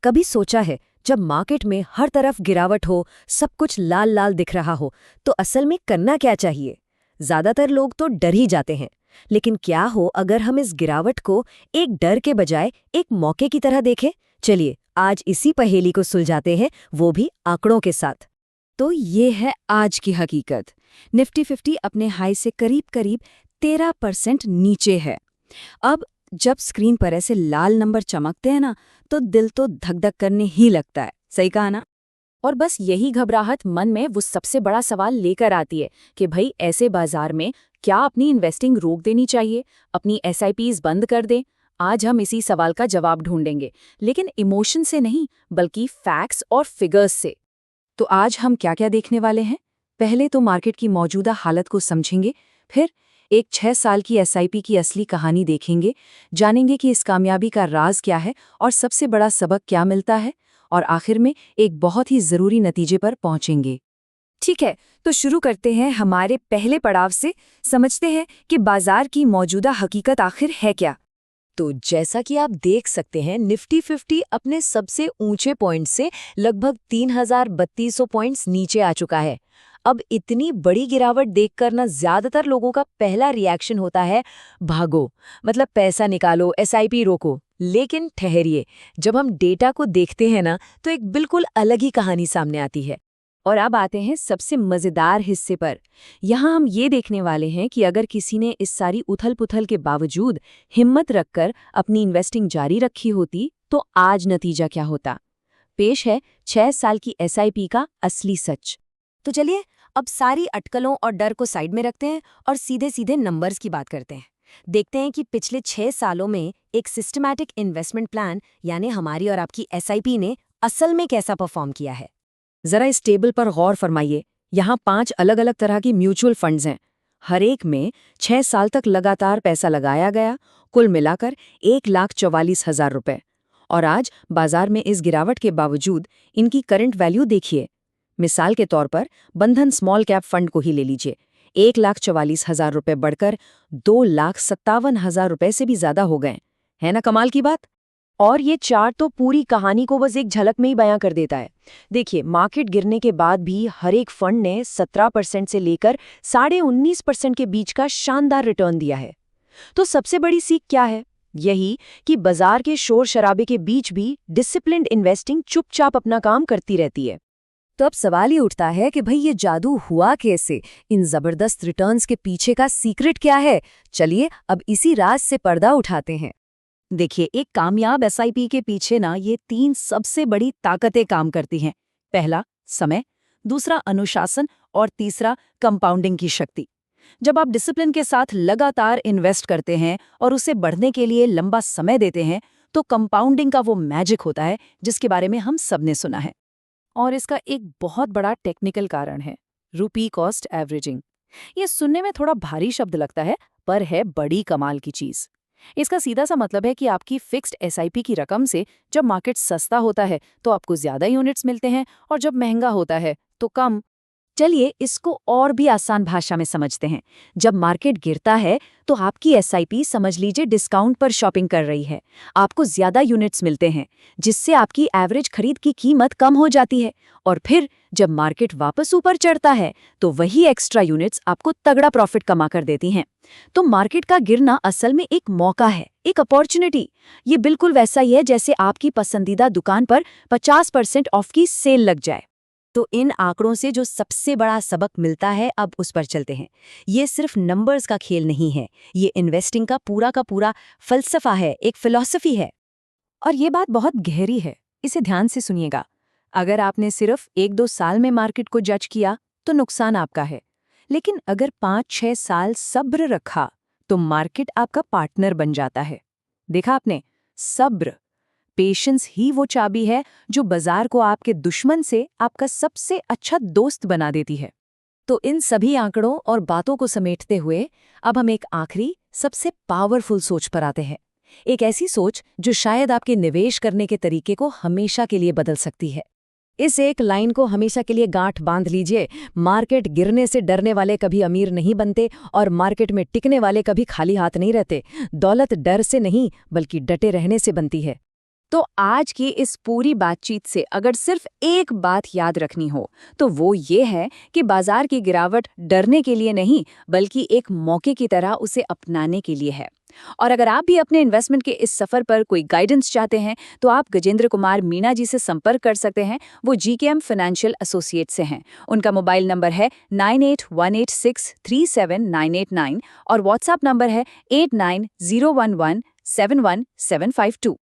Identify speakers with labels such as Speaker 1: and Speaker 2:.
Speaker 1: कभी सोचा है, जब मार्केट में हर तरफ गिरावट हो, सब कुछ लाल लाल दिख रहा हो, तो असल में करना क्या चाहिए? ज्यादातर लोग तो डर ही जाते हैं। लेकिन क्या हो अगर हम इस गिरावट को एक डर के बजाय एक मौके की तरह देखें? चलिए आज इसी पहेली को सुलझाते हैं, वो भी आंकड़ों के साथ।
Speaker 2: तो ये है आज की हकीकत। निफ्टी 50 अपने हाई से करीब करीब 13% नीचे है। अब जब स्क्रीन पर ऐसे लाल नंबर चमकते हैं ना, तो दिल तो धक धक करने ही लगता है। सही कहा ना? और बस यही घबराहट मन में वो सबसे बड़ा सवाल लेकर आती है कि भाई ऐसे बाजार में क्या अपनी इन्वेस्टिंग रोक देनी चाहिए, अपनी एसआईपीज बंद कर दें? आज हम इसी सवाल का जवाब ढूंढेंगे, लेकिन इमोशन से नहीं, बल्कि फैक्ट्स और फिगर्स से। तो आज हम क्या क्या देखने वाले हैं? पहले तो मार्केट की मौजूदा हालत को समझेंगे, फिर एक 6 साल की एसआईपी की असली कहानी देखेंगे, जानेंगे कि इस कामयाबी का राज क्या है और सबसे बड़ा सबक क्या मिलता है, और आखिर में एक बहुत ही जरूरी नतीजे पर पहुंचेंगे। ठीक है, तो शुरू करते हैं हमारे पहले पड़ाव से। समझते हैं कि बाजार की मौजूदा हकीकत आखिर है क्या।
Speaker 1: तो जैसा कि आप देख सकते हैं, निफ्टी 50 अपने सबसे ऊंचे पॉइंट से लगभग 3,3200 पॉइंट्स नीचे आ चुका है। अब इतनी बड़ी गिरावट देखकर ना ज्यादातर लोगों का पहला रिएक्शन होता है भागो, मतलब पैसा निकालो, एसआईपी रोको। लेकिन ठहरिए, जब हम डेटा को देखते हैं ना, तो एक बिल्कुल अलग ही कहानी सामने आती है।
Speaker 2: और अब आते हैं सबसे मजेदार हिस्से पर। यहाँ हम ये देखने वाले हैं कि अगर किसी ने इस सारी उथल-पुथल के बावजूद हिम्मत रखकर अपनी इन्वेस्टिंग जारी रखी होती, तो आज नतीजा क्या होता। पेश है 6 साल की एसआईपी का असली सच।
Speaker 1: तो चलिए अब सारी अटकलों और डर को साइड में रखते हैं और सीधे सीधे नंबर्स की बात करते हैं। देखते हैं कि पिछले 6 सालों में एक सिस्टमैटिक इन्वेस्टमेंट प्लान यानी हमारी और आपकी एसआईपी ने असल में कैसा परफॉर्म किया है। जरा इस टेबल पर गौर फरमाइए। यहाँ 5 अलग अलग तरह की म्यूचुअल फंड्स हैं। हर एक में 6 साल तक लगातार पैसा लगाया गया, कुल मिलाकर 1,44,000 रुपए। और आज बाजार में इस गिरावट के बावजूद इनकी करंट वैल्यू देखिए। मिसाल के तौर पर बंधन स्मॉल कैप फंड को ही ले लीजिए। 1,44,000 रुपए बढ़कर 2,57,000 रुपए से भी ज्यादा हो गए। है ना कमाल की बात? और ये चार्ट तो पूरी कहानी को बस एक झलक में ही बयां कर देता है। देखिए, मार्केट गिरने के बाद भी हर एक फंड ने 17% से लेकर 19.5% के बीच का शानदार रिटर्न दिया है। तो सबसे बड़ी सीख क्या है? यही कि बाजार के शोर शराबे के बीच भी डिसिप्लिन्ड इन्वेस्टिंग चुपचाप अपना काम करती रहती है। तो अब सवाल ये उठता है कि भाई ये जादू हुआ कैसे? इन जबरदस्त रिटर्न्स के पीछे का सीक्रेट क्या है? चलिए अब इसी राज से पर्दा उठाते हैं। देखिए, एक कामयाब एसआईपी के पीछे ना ये 3 सबसे बड़ी ताकतें काम करती हैं। पहला समय, दूसरा अनुशासन और तीसरा कंपाउंडिंग की शक्ति। जब आप डिसिप्लिन के साथ लगातार इन्वेस्ट करते हैं और उसे बढ़ने के लिए लंबा समय देते हैं, तो कंपाउंडिंग का वो मैजिक होता है जिसके बारे में हम सबने सुना है। और इसका एक बहुत बड़ा टेक्निकल कारण है रुपी कॉस्ट एवरेजिंग। ये सुनने में थोड़ा भारी शब्द लगता है, पर है बड़ी कमाल की चीज। इसका सीधा सा मतलब है कि आपकी फिक्स्ड एसआईपी की रकम से जब मार्केट सस्ता होता है तो आपको ज्यादा यूनिट्स मिलते हैं, और जब महंगा होता है तो कम। चलिए इसको और भी आसान भाषा में समझते हैं। जब मार्केट गिरता है तो आपकी एसआईपी समझ लीजिए डिस्काउंट पर शॉपिंग कर रही है। आपको ज्यादा यूनिट्स मिलते हैं, जिससे आपकी एवरेज खरीद की कीमत कम हो जाती है। और फिर जब मार्केट वापस ऊपर चढ़ता है तो वही एक्स्ट्रा यूनिट्स आपको तगड़ा प्रॉफिट कमा कर देती हैं। तो मार्केट का गिरना असल में एक मौका है, एक अपॉर्चुनिटी। ये बिल्कुल वैसा ही है जैसे आपकी पसंदीदा दुकान पर 50% ऑफ की सेल लग जाए। तो इन आंकड़ों से जो सबसे बड़ा सबक मिलता है, अब उस पर चलते हैं। ये सिर्फ नंबर्स का खेल नहीं है, ये इन्वेस्टिंग का पूरा फलसफा है, एक फिलॉसफी है। और ये बात बहुत गहरी है, इसे ध्यान से सुनिएगा। अगर आपने सिर्फ 1-2 साल में मार्केट को जज किया तो नुकसान आपका है, लेकिन अगर 5-6 साल सब्र रखा तो मार्केट आपका पार्टनर बन जाता है। देखा आपने, सब्र, पेशेंस ही वो चाबी है जो बाजार को आपके दुश्मन से आपका सबसे अच्छा दोस्त बना देती है। तो इन सभी आंकड़ों और बातों को समेटते हुए अब हम एक आखिरी सबसे पावरफुल सोच पर आते हैं। एक ऐसी सोच जो शायद आपके निवेश करने के तरीके को हमेशा के लिए बदल सकती है। इस एक लाइन को हमेशा के लिए गांठ बांध लीजिए। मार्केट गिरने से डरने वाले कभी अमीर नहीं बनते और मार्केट में टिकने वाले कभी खाली हाथ नहीं रहते। दौलत डर से नहीं, बल्कि डटे रहने से बनती है।
Speaker 2: तो आज की इस पूरी बातचीत से अगर सिर्फ एक बात याद रखनी हो तो वो ये है कि बाजार की गिरावट डरने के लिए नहीं बल्कि एक मौके की तरह उसे अपनाने के लिए है। और अगर आप भी अपने इन्वेस्टमेंट के इस सफर पर कोई गाइडेंस चाहते हैं तो आप गजेंद्र कुमार मीणा जी से संपर्क कर सकते हैं। वो GKM फाइनेंशियल एसोसिएट से हैं। उनका मोबाइल नंबर है 9818637989 और व्हाट्सएप नंबर है 8901171752।